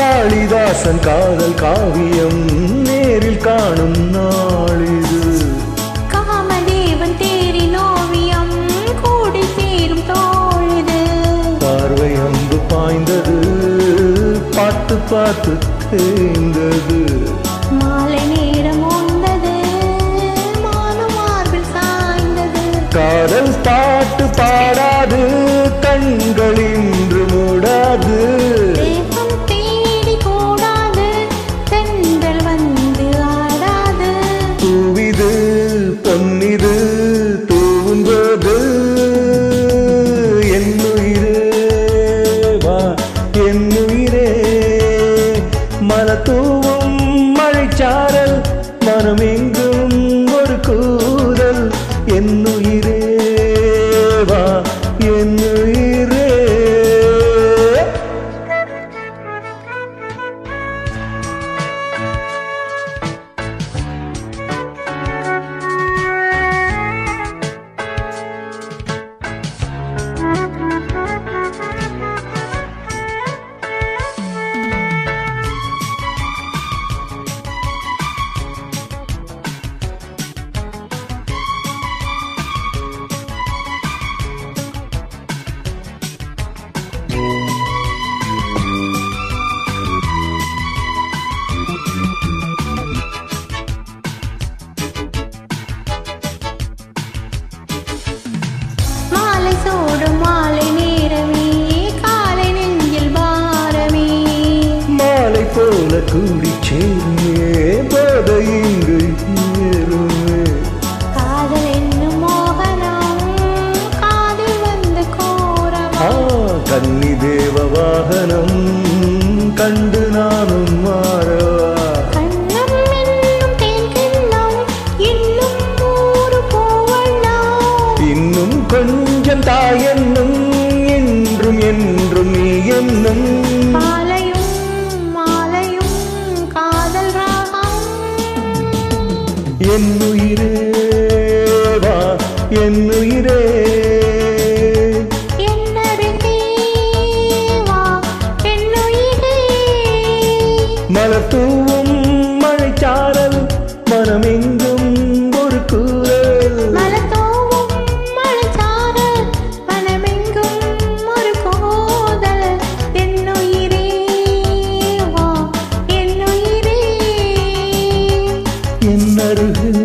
காளிதாசன் காதல் காவியம் நேரில் காணும் நாளிது. காமதேவன் தேரின் ஓவியம் கூடி சேரும் தோழிது. பார்வை அம்பு பாய்ந்தது பார்த்து பார்த்து தேய்ந்தது. மாலை நேரம் வந்தது மானும் மார்பில் சாய்ந்தது. காதல் பாட்டு பாடாது கண்கள் இன்று மூடாது. தேகம் தேடி கூடாது தென்றல் வந்து ஆடாது. பூவிது பொன்னிது தூவும்போது என்னுயிரே வா என்னுயிரே. மலத்தூவும் மழைச்சாரல் மனமெங்கும் ஒரு கூறல். என்னுயிரே வா என்னுயிரே. மாலை சூடும் மாலை நேரமே காலை நெஞ்சில் பாரமே. மாலை போல கூடி சேருமே போதை இங்கு ஏறுமே. காதல் என்னும் மோகனம் காதில் வந்த கோரமா. கன்னி தேவ வாகனம் கண்டு நானும் மாறவா. கண்ணம் என்னும் தேன்கிண்ணம் இன்னும் நூறு பூவண்ணம். இன்னும் கொஞ்சம் தாயென்னும் என்றும் என்றும் நீ என்னும். மாலையும் மாலையும் காதல் ராகம். என்னுயிரே வா என்னுயிரே. என்னருகே வா என்னுயிரே. மலத்தூவும் மழைச்சாரல் மனமெங்கும் ஒரு கூறல். மலத்தோவும் மழைச்சாரல் மனமெங்கும் ஒரு கோதல். என்னுயிரே வா என்னுயிரே. என்னருகே